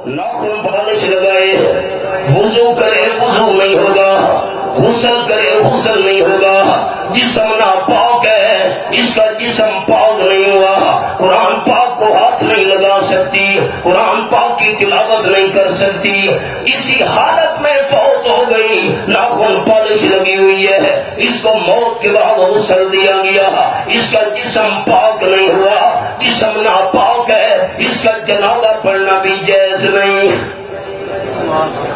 ناخن پالش لگائے، وضو کرے وضو نہیں ہوگا، غسل کرے غسل نہیں ہوگا، جسم ناپاک ہے، اس کا جسم پاک نہیں ہوا، قرآن پاک کو ہاتھ نہیں لگا سکتی، قرآن پاک کی تلاوت نہیں کر سکتی، اسی حالت میں فوت ہو گئی، ناخن پالش لگی ہوئی ہے، اس کو موت کے بعد غسل دیا گیا، اس کا جسم پاک نہیں ہوا، جسم ناپاک ہے، اس کا جنازہ پڑھنا بھی جائز نہیں۔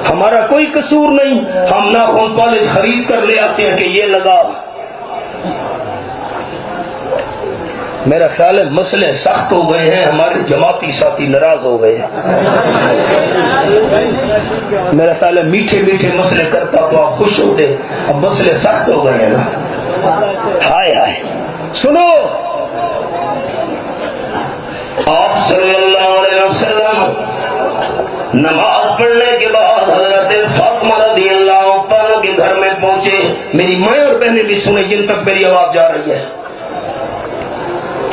ہمارا کوئی قصور نہیں، ہم ناخن پالش خرید کر لے آتے ہیں کہ یہ لگا۔ میرا خیال ہے مسئلے سخت ہو گئے ہیں، ہمارے جماعتی ساتھی ناراض ہو گئے ہیں۔ میرا خیال ہے میٹھے میٹھے مسئلے کرتا تو آپ خوش ہوتے، اب مسئلے سخت ہو گئے ہیں نا۔ ہائے ہائے، سنو، آپ صلی اللہ علیہ وسلم نماز پڑھنے کے بعد حضرت فاطمہ رضی اللہ عنہ کے گھر میں پہنچے۔ میری ماں اور بہنیں بھی سنیں جن تک میری آواز جا رہی ہے۔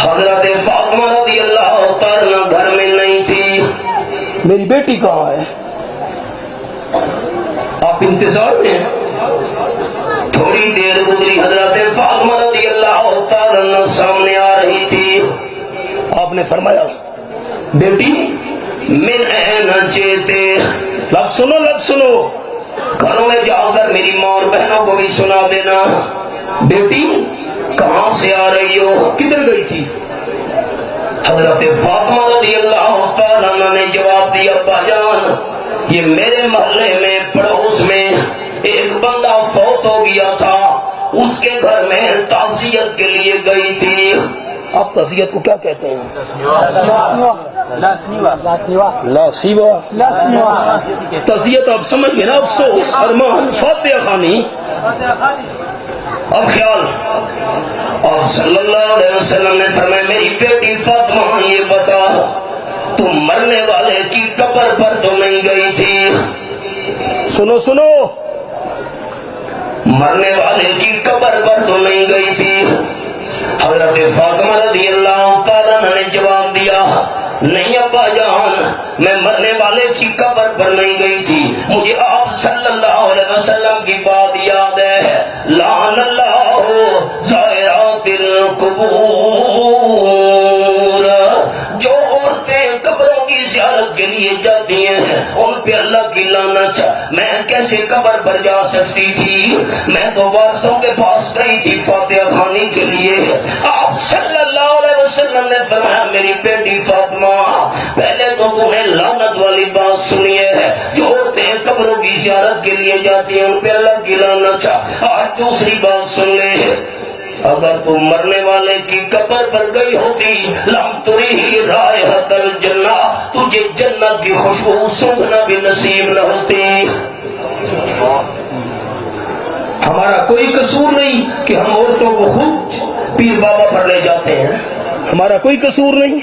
حضرت فاطمہ رضی اللہ عنہ گھر میں نہیں تھی۔ میری بیٹی کہاں ہے؟ آپ انتظار میں ہیں؟ تھوڑی دیر گزری، حضرت فاطمہ رضی اللہ عنہ سامنے آ رہی تھی۔ آپ نے فرمایا، بیٹی من این جیتے، لفظ سنو، لفظ سنو، گھروں میں جا کر میری ماں اور بہنوں کو بھی سنا دینا، بیٹی کہاں سے آ رہی ہو، کدھر گئی تھی؟ حضرت فاطمہ رضی اللہ تعالیٰ عنہ نے جواب دیا، ابا جان یہ میرے محلے میں پڑوس میں ایک بندہ فوت ہو گیا تھا، اس کے گھر میں تعزیت کے لیے گئی تھی۔ آپ تعزیت کو کیا کہتے ہیں؟ لاسیوا۔ تعزیت آپ سمجھ گئے نا، افسوس، ارمان، فاتحہ خوانی۔ اب خیال، اور صلی اللہ علیہ وسلم نے فرمایا، میری بیٹی فاطمہ یہ بتا، تم مرنے والے کی قبر پر تو نہیں گئی تھی؟ سنو سنو، مرنے والے کی قبر پر تو نہیں گئی تھی؟ حضرت فاطمہ رضی اللہ تعالیٰ نے جواب دیا، نہیں ابا جان میں مرنے والے کی قبر پر نہیں گئی تھی، مجھے آپ صلی اللہ علیہ وسلم کی بات یاد ہے، لعن اللہ زائرات القبور، جو عورتیں قبروں کی زیارت کے لیے جاتی ہیں ان پہ اللہ کی لعنت۔ میں کیسے قبر پر جا سکتی تھی؟ میں تو وارثوں کے پاس گئی تھی فاتحہ خوانی کے لیے۔ آپ صلی اللہ علیہ وسلم نے فرمایا، میری بیٹی فاطمہ پہلے تو تمہیں لعنت والی بات سنی ہے، جو عورتیں قبروں کی زیارت کے لیے جاتی ہیں ان پہ اللہ کی لعنت۔ آج دوسری بات سن لے، اگر تم مرنے والے کی قبر پر گئی ہوتی، لم تری رائحۃ الجنہ، تجھے جنت کی خوشبو سونگھنا بھی نصیب نہ ہوتی۔ ہمارا کوئی قصور نہیں کہ ہم عورتوں کو خود پیر بابا پر لے جاتے ہیں، ہمارا کوئی قصور نہیں۔